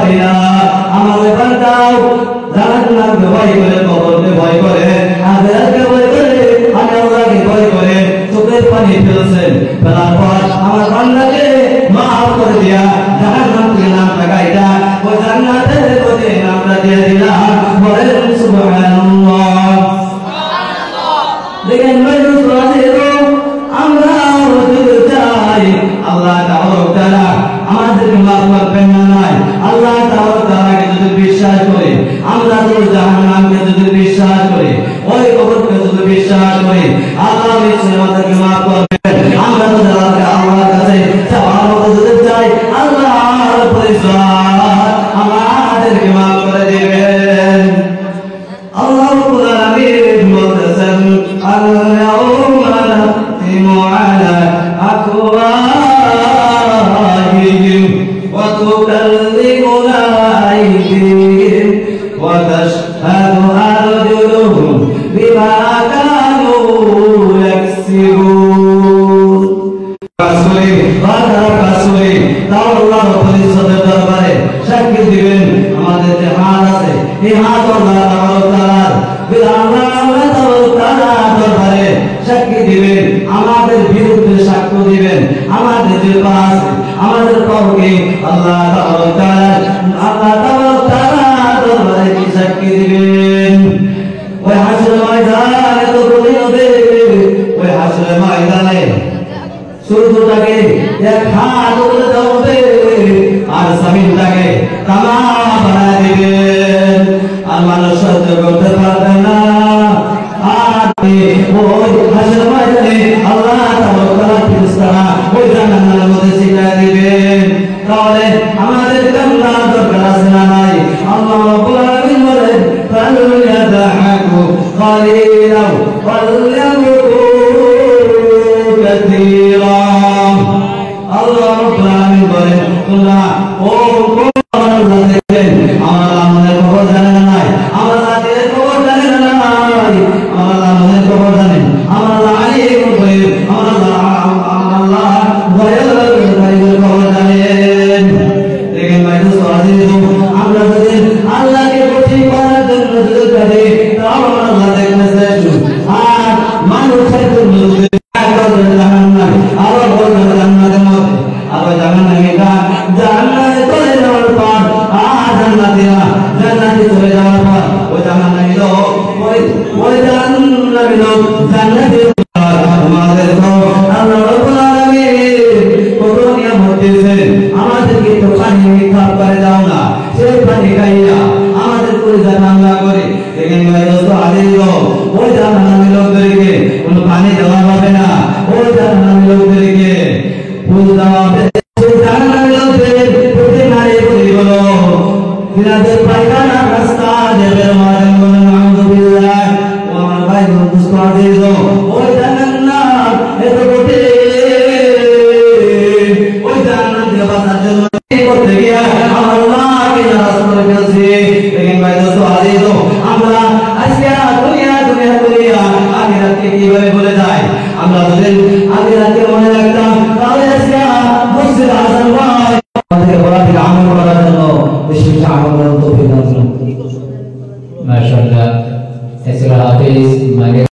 পারি না আমাদের বান্দাও জান্নাতকে ভয় করে কবরকে ভয় করে আখিরাতকে ভয় করে আমি আল্লাহকে ভয় করে চোখের পানি ফেলছেন ফেলার পর আমার বান্দাকে মাফ করে দিয়া জাহান্নাম থেকে নামটা গাইটা ওই জান্নাতের পথে নামটা দিয়ে দিলাম বলেন সুবহানাল্লাহ দেখেন আমরা চাই আল্লাহ তাআলা আমাদেরকে মাফ করবেন না নাই আল্লাহ তাআলাকে যদি বিশ্বাস করে আমরা যদি জাহান্নামকে যদি বিশ্বাস করি ওই কবরকে যদি বিশ্বাস করি আল্লাহ নিশ্চয়ই আমাদেরকে মাফ করবেন আমরা যদি আল্লাহর কাছে চাওয়ার মতো যদি চাই আল্লাহর পরিচয় আমাদেরকে মাফ করে দিবেন আল্লাহ রাব্বুল আলামিন বলতেছেন আল-ইয়াউমা নাখতিমু আলা আফওয়াহিহিম ওয়া তুকাল্লিমুনা আইদিহিম ওয়া তাশহাদু আরজুলুহুম বিমা কানু ইয়াকসিবুন রাসূলি আল্লাহর পরিচয়ের দরবারে সাক্ষী দিবেন আমাদের যে হাত আছে এই হাত আল্লাহ তাআলার বিধান দরবারে সাক্ষী দিবেন আমাদের বিরুদ্ধে সাক্ষ্য দিবেন আমাদের যে পাশ আমাদের পাওকে আল্লাহ তাআলার দরবারে কি সাক্ষী দিবেন ওই হাসরের ময়দানে তো বলি হবে ওই হাসরের ময়দানে সূর্যটাকে এক হাত উপরে দাওবে আর জমিনটাকে তামাম বানায় দিবেন আর মানুষ সহ্য করতে পারবে না আর ওই হাসরের ময়দানে আল্লাহ তাআলা ফেরেশতারা ওই জাহান্নামের মধ্যে ছিটিয়ে দিবেন তাহলে আমাদের কান্নার দরকার আছে না নাই আল্লাহ রাব্বুল আলামিন বলেন ফালইয়াদহাকু কালিলাও ওয়ালইয়াবকু কাসীরা আল্লাহ রাব্বুল আলামিন বলেন তোমরা ও আল্লাহ দেখেন আমার আমাদের খবর জানেন না নাই আমার আল্লাহর খবর জানেন না নাই আমার আমাদের খবর জানেন আমার আল্লাহ আলিম বলেন আমার আল্লাহ ভয়ের খবর জানেন দেখেন ভাই দোস্ত আজিজ আমরা যদি আল্লাহকে খুশি করার জন্য যদি করি তাহলে আল্লাহ দেখতেছেন আর মানুষের জন্য জাহান্নাম আরো বড় জান্নাতের মধ্যে আরো জাহান্নামে জান্নাতে চলে যাওয়ার পর আর জান্নাতে চলে যাওয়ার পর ওই জাহান্নামে লোক ওই জাহান্নামে লোক জান্নাতে আমাদের তো আল্লাহ রাব্বুল আলামিন কত নিয়ামত দিয়েছেন আমাদেরকে তো পানি খাপ করে দাও না সেই পানি খাইয়া আমাদের পরিচয় বাংলা করে দেখেন ভাই দোস্ত আজিজ ওই জাহান্নামে লোকদেরকে কোনো পানি দেওয়া হবে না ওই জাহান্নামে লোকদেরকে ফুল দেওয়া হবে ওই জাহান্নামে লোকদের প্রতি নারী বলি বলো তিনাদের পায়খানার রাস্তা দেবে মারেন বলেন আলহামদুলিল্লাহ ও আমার ভাই দোস্ত আজিজ ওই জাহান্নাম এত কোটে ওই জাহান্নাম থেকে বাঁচার জন্য করতে গিয়া আল্লাহকে নারাজ করে ফেলছি দেখেন ভাই দোস্ত আজিজ আমরা আজকে দুনিয়া আখিরাতকে কিভাবে বলে যায় আমরা যদি আখিরাতকে মনে রাখতাম তাহলে আজকে মসজিদ আজম ভাই আমাদের বলা থেকে আমল করার জন্য বেশি আমল করার তৌফিক দান করুন মাশাআল্লাহ এসরা হাফেজ